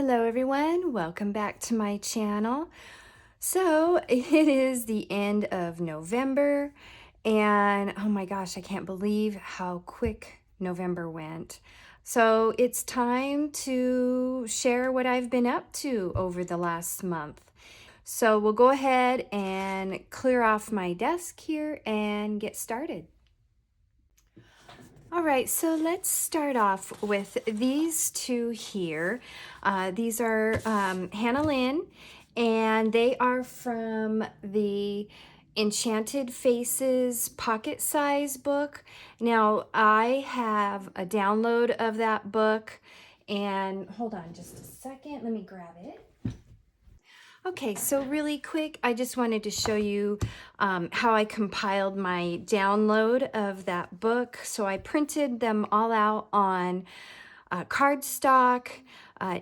Hello everyone, welcome back to my channel. So it is the end of November and oh my gosh, I can't believe how quick November went. So it's time to share what I've been up to over the last month. So we'll go ahead and clear off my desk here and get started. All right, so let's start off with these two here. These are Hannah Lynn, and they are from the Enchanted Faces pocket size book. Now, I have a download of that book, and hold on just a second, let me grab it. Okay, so really quick, I just wanted to show you how I compiled my download of that book. So I printed them all out on cardstock,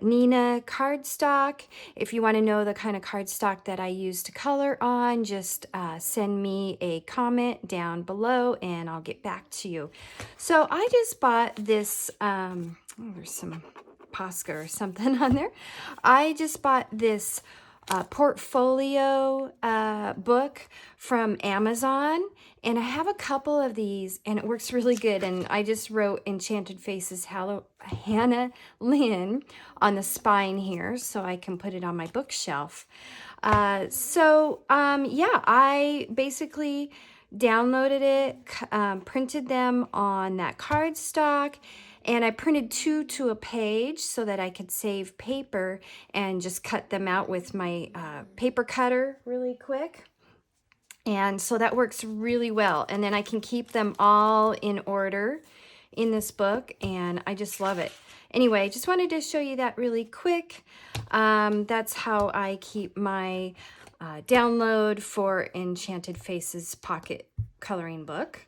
Nina cardstock. If you want to know the kind of cardstock that I use to color on, just send me a comment down below and I'll get back to you. So I just bought this, there's some Posca or something on there. I just bought this portfolio book from Amazon, and I have a couple of these and it works really good. And I just wrote Enchanted Faces Hannah Lynn on the spine here so I can put it on my bookshelf. Yeah, I basically downloaded it, printed them on that cardstock, and I printed 2 to a page so that I could save paper and just cut them out with my paper cutter really quick. And so that works really well. And then I can keep them all in order in this book, and I just love it. Anyway, just wanted to show you that really quick. That's how I keep my download for Enchanted Faces pocket coloring book.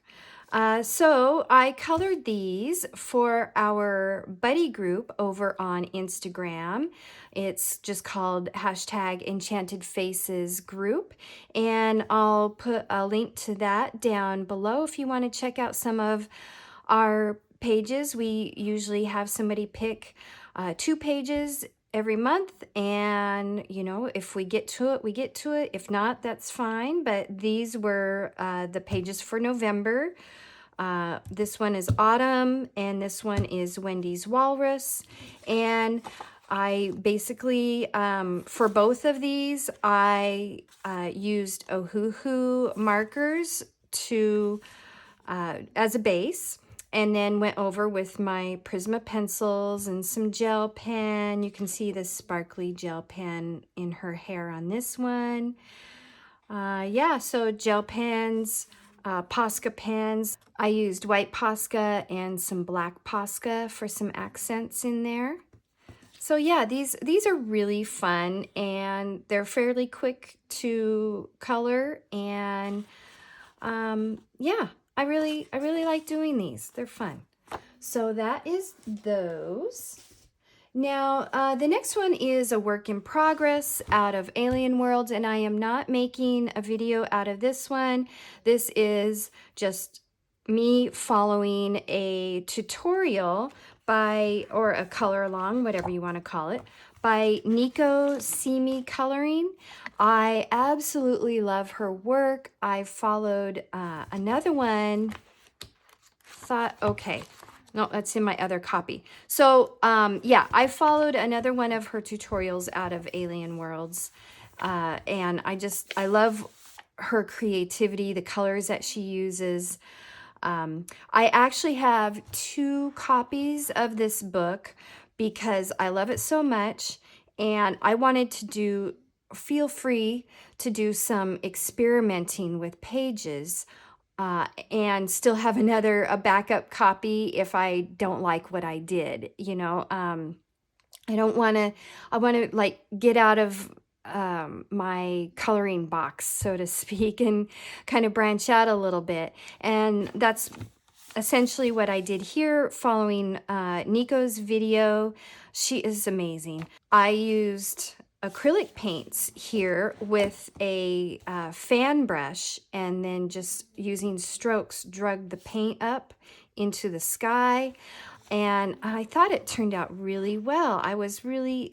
So I colored these for our buddy group over on Instagram. It's just called #Enchanted Faces group. And I'll put a link to that down below if you want to check out some of our pages. We usually have somebody pick 2 pages every month, and you know, if we get to it, we get to it. If not, that's fine. But these were the pages for November. This one is Autumn, and this one is Wendy's Walrus. And I basically, for both of these, I used Ohuhu markers to as a base, and then went over with my Prisma pencils and some gel pen. You can see the sparkly gel pen in her hair on this one. Yeah, so gel pens, Posca pens. I used white Posca and some black Posca for some accents in there. So yeah, these are really fun, and they're fairly quick to color, and yeah, I really like doing these. They're fun. So that is those. Now, the next one is a work in progress out of Alien Worlds, and I am not making a video out of this one. This is just me following a tutorial by, or a color along, whatever you want to call it, by Nico Seei Coloring. I absolutely love her work. I followed another one, thought, okay, no, that's in my other copy. So yeah, I followed another one of her tutorials out of Alien Worlds, and I love her creativity, the colors that she uses. I actually have 2 copies of this book because I love it so much, and I wanted to feel free to do some experimenting with pages, and still have a backup copy if I don't like what I did, you know. I want to like get out of my coloring box, so to speak, and kind of branch out a little bit. And that's essentially what I did here, following Nico's video. She is amazing. I used acrylic paints here with a fan brush, and then just using strokes drug the paint up into the sky. And I thought it turned out really well. I was really,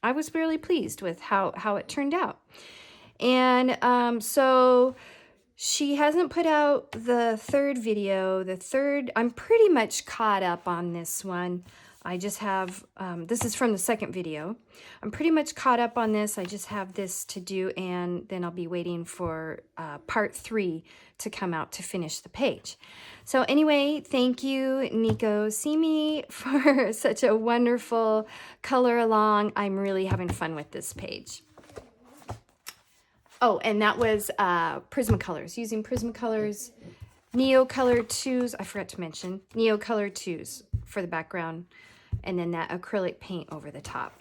I was really pleased with how it turned out. And so she hasn't put out the third video. I'm pretty much caught up on this one. I just have, this is from the second video. I'm pretty much caught up on this. I just have this to do, and then I'll be waiting for part 3 to come out to finish the page. So anyway, thank you, Nico Seei, for such a wonderful color along. I'm really having fun with this page. Oh, and that was Prismacolors, using Prismacolors Neo Color 2s. I forgot to mention Neo Color 2s for the background, and then that acrylic paint over the top.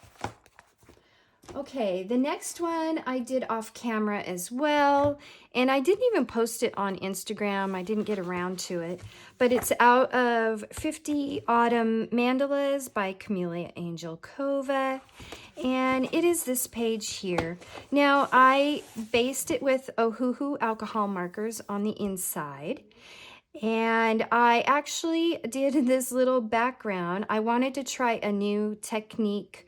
Okay, the next one I did off camera as well, and I didn't even post it on Instagram. I didn't get around to it, but it's out of 50 Autumn Mandalas by Camellia Angel Kova, and it is this page here. Now, I based it with Ohuhu alcohol markers on the inside, and I actually did this little background. I wanted to try a new technique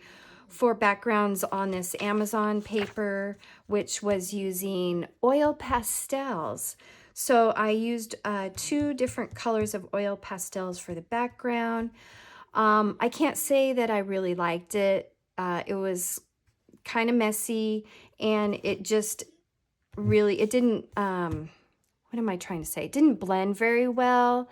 for backgrounds on this Amazon paper, which was using oil pastels. So I used 2 different colors of oil pastels for the background. I can't say that I really liked it. It was kind of messy, and it just really, it didn't, what am I trying to say? It didn't blend very well,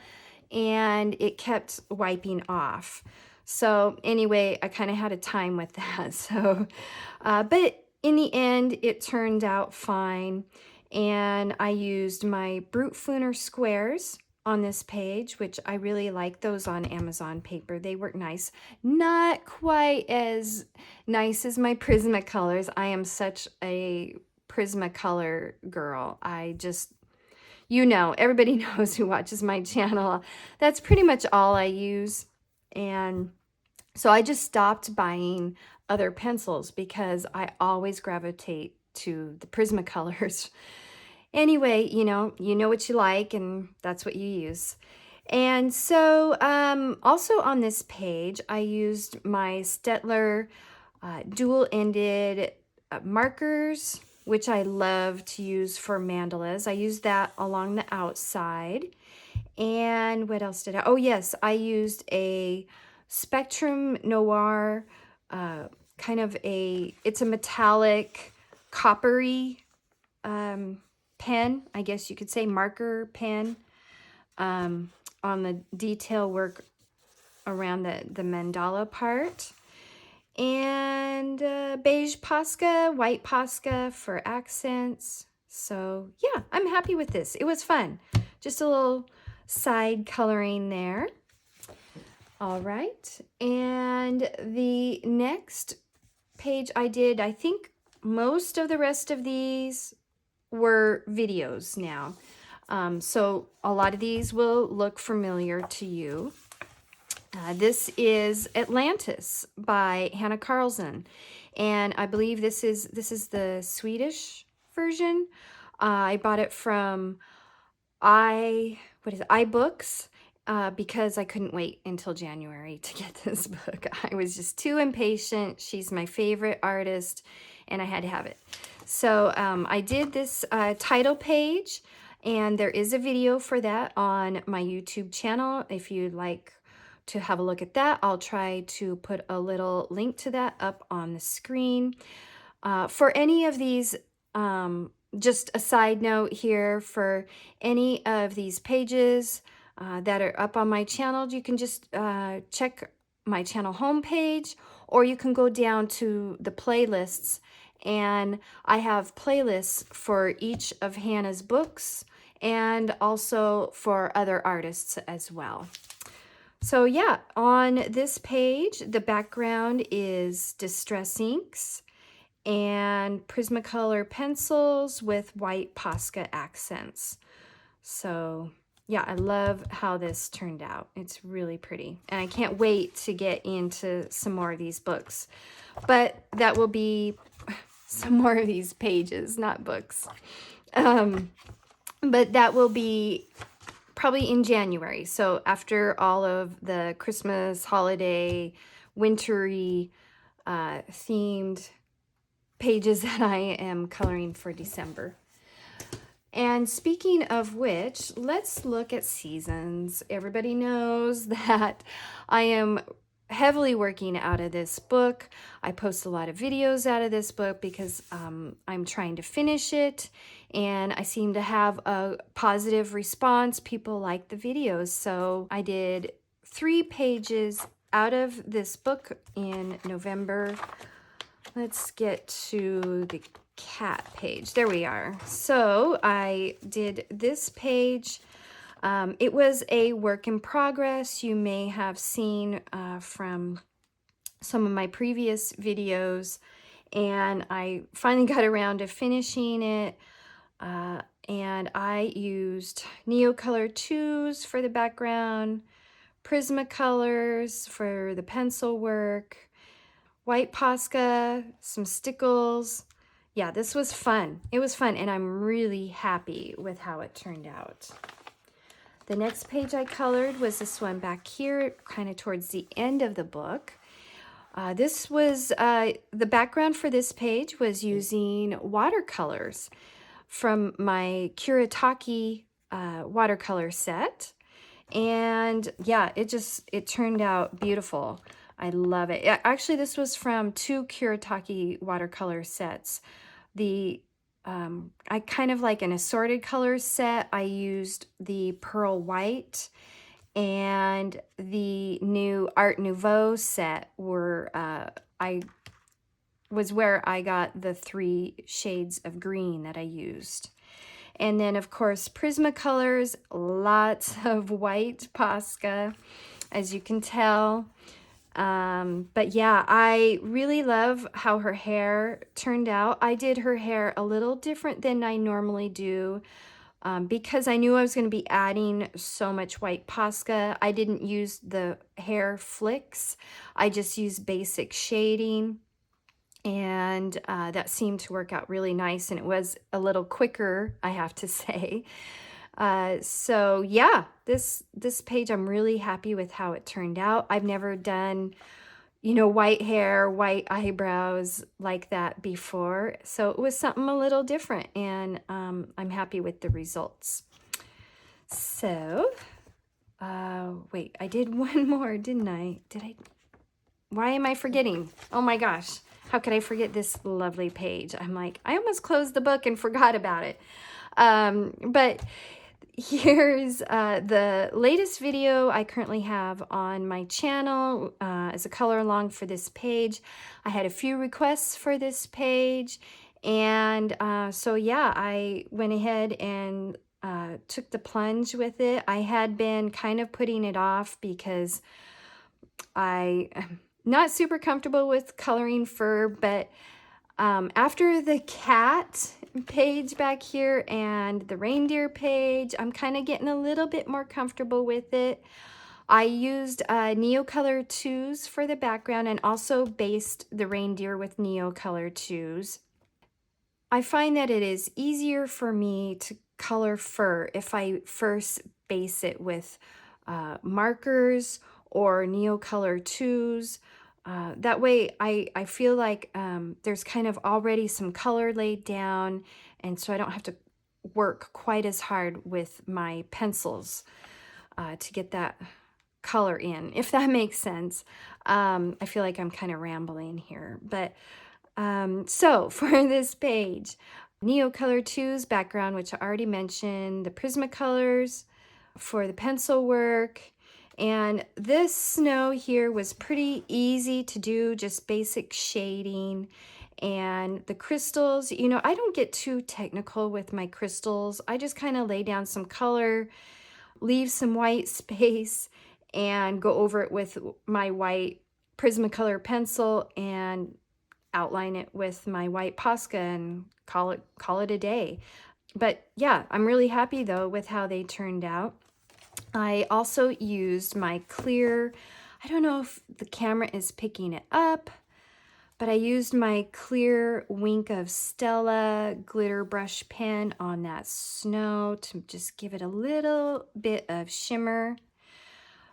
and it kept wiping off. So anyway, I kind of had a time with that. So, but in the end, it turned out fine. And I used my Brute Fluner squares on this page, which I really like those on Amazon paper. They work nice. Not quite as nice as my Prismacolors. I am such a Prismacolor girl. I just, everybody knows who watches my channel. That's pretty much all I use. And so I just stopped buying other pencils because I always gravitate to the Prismacolors. Anyway, you know what you like, and that's what you use. And so also on this page, I used my Staedtler dual-ended markers, which I love to use for mandalas. I used that along the outside. And what else did I? Oh, yes, I used a Spectrum Noir, it's a metallic, coppery pen, I guess you could say, marker pen, on the detail work around the mandala part. And beige Posca, white Posca for accents. So yeah, I'm happy with this. It was fun. Just a little side coloring there. All right, and the next page I did, I think most of the rest of these were videos now. So a lot of these will look familiar to you. This is Atlantis by Hannah Carlson, and I believe this is the Swedish version. I bought it from iBooks. Because I couldn't wait until January to get this book. I was just too impatient. She's my favorite artist, and I had to have it. So I did this title page, and there is a video for that on my YouTube channel. If you'd like to have a look at that, I'll try to put a little link to that up on the screen. For any of these, just a side note here, for any of these pages that are up on my channel, you can just check my channel homepage, or you can go down to the playlists, and I have playlists for each of Hannah's books and also for other artists as well. So yeah, on this page, the background is Distress Inks and Prismacolor pencils with white Posca accents. So yeah, I love how this turned out. It's really pretty. And I can't wait to get into some more of these books. But that will be some more of these pages, not books. But that will be probably in January. So after all of the Christmas, holiday, wintry themed pages that I am coloring for December. And speaking of which, let's look at seasons. Everybody knows that I am heavily working out of this book. I post a lot of videos out of this book because I'm trying to finish it, and I seem to have a positive response. People like the videos. So I did 3 pages out of this book in November. Let's get to the cat page. There we are. So I did this page. It was a work in progress. You may have seen from some of my previous videos, and I finally got around to finishing it. And I used Neocolor 2s for the background, Prismacolors for the pencil work, white Posca, some stickles. Yeah, this was fun. It was fun, and I'm really happy with how it turned out. The next page I colored was this one back here, kind of towards the end of the book. This was, the background for this page was using watercolors from my Kuretake watercolor set. And yeah, it turned out beautiful. I love it. Actually, this was from 2 Kuretake watercolor sets. I kind of like an assorted colors set. I used the Pearl White and the new Art Nouveau set were, was where I got the 3 shades of green that I used. And then, of course, Prismacolors, lots of white Posca, as you can tell. But yeah, I really love how her hair turned out. I did her hair a little different than I normally do because I knew I was going to be adding so much white Posca. I didn't use the hair flicks. I just used basic shading. And that seemed to work out really nice, and it was a little quicker, I have to say. So yeah, this page, I'm really happy with how it turned out. I've never done, you know, white hair, white eyebrows like that before, so it was something a little different, and I'm happy with the results. So wait, I did one more, didn't I? Why am I forgetting? Oh my gosh. How could I forget this lovely page? I'm like, I almost closed the book and forgot about it. But here's the latest video I currently have on my channel as a color along for this page. I had a few requests for this page. And so yeah, I went ahead and took the plunge with it. I had been kind of putting it off because I'm not super comfortable with coloring fur, but after the cat page back here and the reindeer page, I'm kind of getting a little bit more comfortable with it. I used Neocolor 2s for the background and also based the reindeer with Neocolor 2s. I find that it is easier for me to color fur if I first base it with markers or Neocolor 2s. That way I feel like there's kind of already some color laid down, and so I don't have to work quite as hard with my pencils to get that color in, if that makes sense. I feel like I'm kind of rambling here, but so for this page, Neocolor 2's background, which I already mentioned, the Prismacolors for the pencil work. And this snow here was pretty easy to do, just basic shading. And the crystals, you know, I don't get too technical with my crystals. I just kind of lay down some color, leave some white space, and go over it with my white Prismacolor pencil and outline it with my white Posca and call it a day. But yeah, I'm really happy though with how they turned out. I also used my clear, I don't know if the camera is picking it up, But I used my clear Wink of Stella glitter brush pen on that snow to just give it a little bit of shimmer.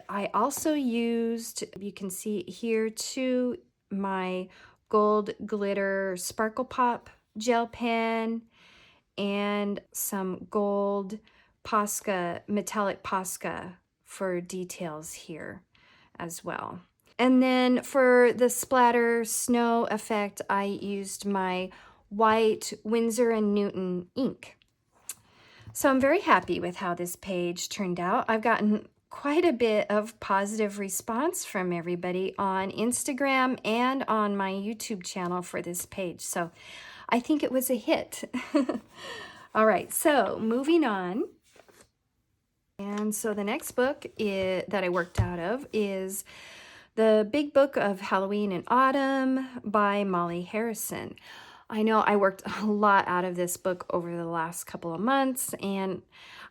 I also used, you can see here too, my gold glitter Sparkle Pop gel pen and some gold Posca, metallic Posca for details here as well. And then for the splatter snow effect, I used my white Winsor & Newton ink. So I'm very happy with how this page turned out. I've gotten quite a bit of positive response from everybody on Instagram and on my YouTube channel for this page. So I think it was a hit. All right, so moving on. And so the next book that I worked out of is The Big Book of Halloween and Autumn by Molly Harrison. I know I worked a lot out of this book over the last couple of months, and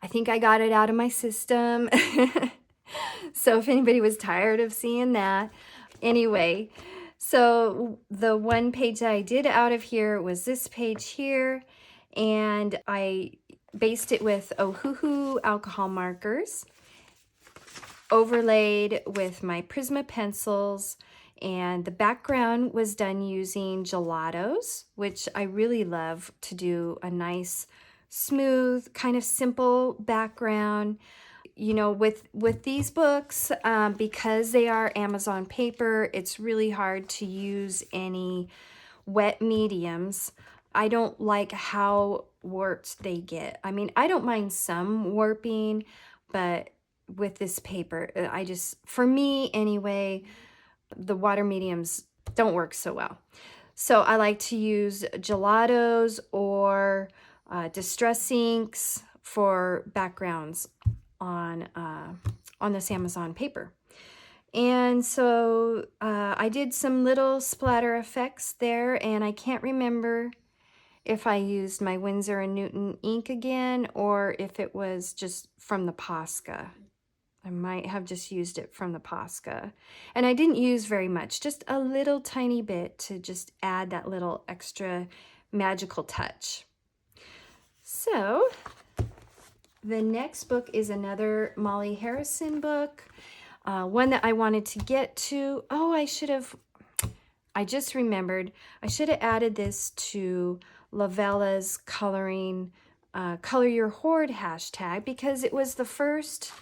I think I got it out of my system. So if anybody was tired of seeing that. Anyway, so the one page that I did out of here was this page here, and I based it with Ohuhu alcohol markers, overlaid with my Prisma pencils, and the background was done using gelatos, which I really love to do a nice, smooth, kind of simple background. You know, with these books, because they are Amazon paper, it's really hard to use any wet mediums. I don't like how warped they get. I mean, I don't mind some warping, but with this paper, for me anyway, the water mediums don't work so well. So I like to use gelatos or distress inks for backgrounds on this Amazon paper. And so I did some little splatter effects there, and I can't remember if I used my Winsor & Newton ink again or if it was just from the Posca. I might have just used it from the Posca. And I didn't use very much, just a little tiny bit to just add that little extra magical touch. So the next book is another Molly Harrison book, one that I wanted to get to. Oh, I just remembered, I should have added this to Lavella's coloring, Color Your Hoard hashtag, because it was the first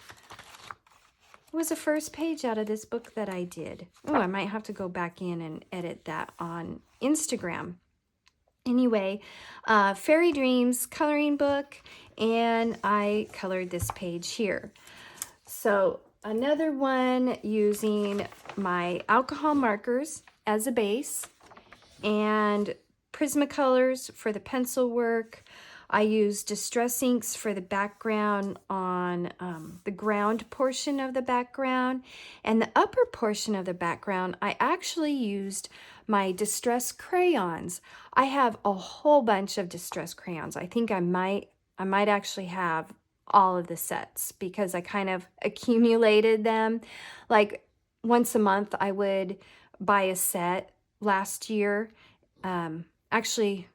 page out of this book that I did. Oh, I might have to go back in and edit that on Instagram. Anyway, Fairy Dreams coloring book, and I colored this page here. So another one using my alcohol markers as a base and Prismacolors for the pencil work. I use distress inks for the background on the ground portion of the background, and the upper portion of the background I actually used my distress crayons. I have a whole bunch of distress crayons. I think I might actually have all of the sets because I kind of accumulated them. Like once a month I would buy a set. Last year, actually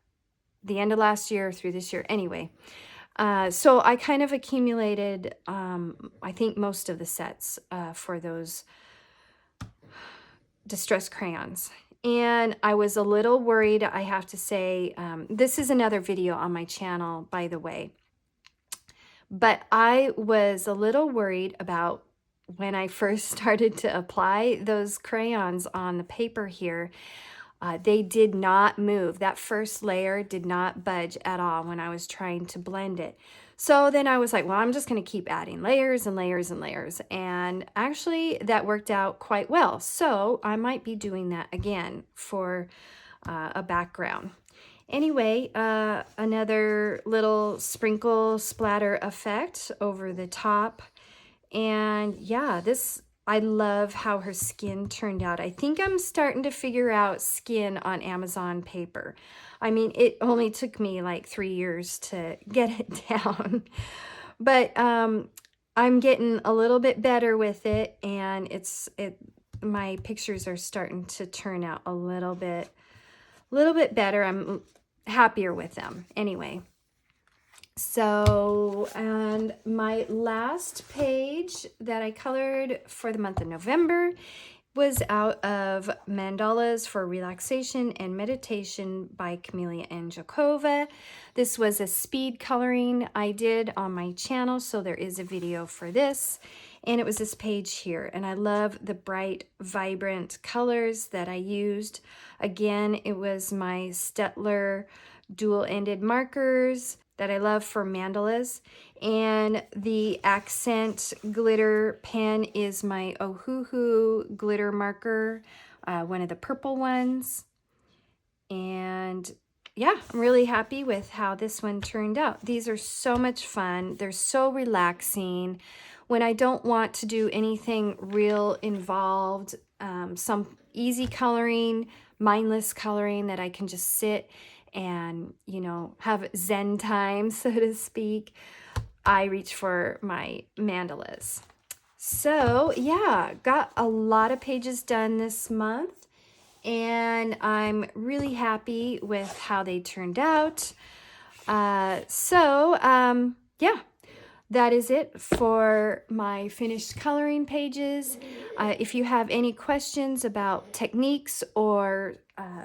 the end of last year through this year anyway. So I kind of accumulated, I think, most of the sets for those distress crayons. And I was a little worried, I have to say. This is another video on my channel, by the way. But I was a little worried about when I first started to apply those crayons on the paper here. They did not move. That first layer did not budge at all when I was trying to blend it. So then I was like, well, I'm just going to keep adding layers and layers and layers. And actually that worked out quite well. So I might be doing that again for a background. Anyway, another little sprinkle splatter effect over the top. And yeah, I love how her skin turned out. I think I'm starting to figure out skin on Amazon paper. I mean, it only took me like 3 years to get it down. But I'm getting a little bit better with it, and my pictures are starting to turn out a little bit a little bit better. I'm happier with them anyway. So, and my last page that I colored for the month of November was out of Mandalas for Relaxation and Meditation by Camellia and Jakova. This was a speed coloring I did on my channel, so there is a video for this. And it was this page here, and I love the bright, vibrant colors that I used. Again, it was my Stettler dual-ended markers that I love for mandalas. And the accent glitter pen is my Ohuhu glitter marker, one of the purple ones. And yeah, I'm really happy with how this one turned out. These are so much fun. They're so relaxing. When I don't want to do anything real involved, some easy coloring, mindless coloring that I can just sit and, you know, have Zen time, so to speak, I reach for my mandalas. So yeah, got a lot of pages done this month, and I'm really happy with how they turned out. Yeah, that is it for my finished coloring pages. If you have any questions about techniques or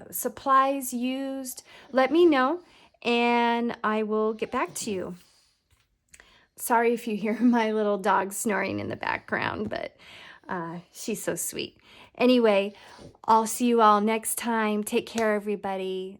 supplies used, let me know and I will get back to you. Sorry if you hear my little dog snoring in the background, but she's so sweet. Anyway, I'll see you all next time. Take care, everybody.